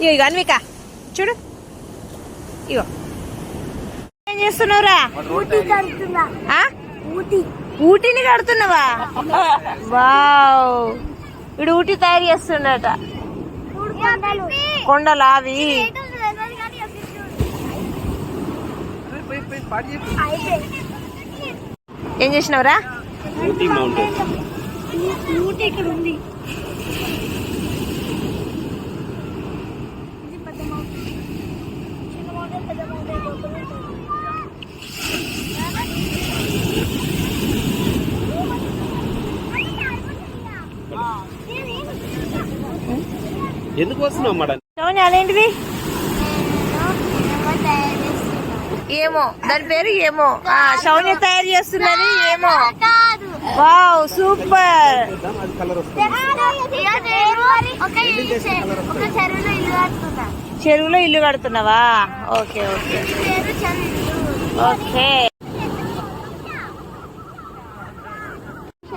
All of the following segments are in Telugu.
ఇగో ఇగో అన్విక చూడు, ఇగో ఏం చేస్తున్నావురా? ఊటీని కడుతున్నావా? వావ్, వీడు ఊటీ తయారు చేస్తుండట. కొండలు అవి ఏం చేసినవరా? ఎందుకు వస్తున్నావు మేడం? అదేంటిది? ఏమో దాని పేరు ఏమో. శౌర్య తయారు చేస్తున్నది ఏమో. Wow super. చెరువులో ఇల్లు కడుతున్నావా? Okay okay okay.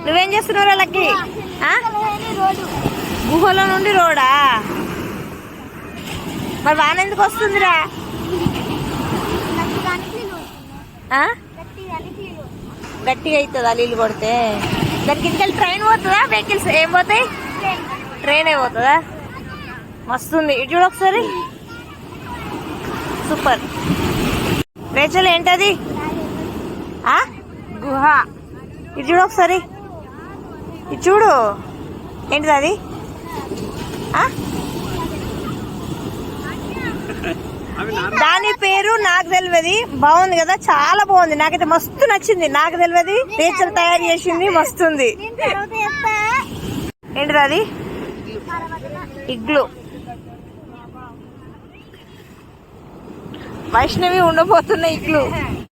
నువ్వేం చేస్తున్నావు లక్కీ? గుహలో నుండి రోడా? మరి వాన ఎందుకు వస్తుందిరా? గట్టిగా అవుతుందా నీళ్ళు కొడితే? దానికి ఇంకా ట్రైన్ పోతుందా? వెహికల్స్ ఏం పోతాయి? ట్రైనే పోతుందా? మస్తుంది. ఇటు చూడు ఒకసారి. సూపర్. రేచల్ ఏంటది? గుహ. ఇటు చూడు ఒకసారి. ఇటు చూడు ఏంటిది అది? దాని పేరు నాకు తెలియదు. బాగుంది కదా, చాలా బాగుంది. నాకైతే మస్తు నచ్చింది. నాకు తెలియదు, రేచల్ తయారు చేసింది. మస్తుంది. ఏంటిది అది? ఇగ్లు. వైష్ణవి ఉండబోతున్న ఇగ్లు.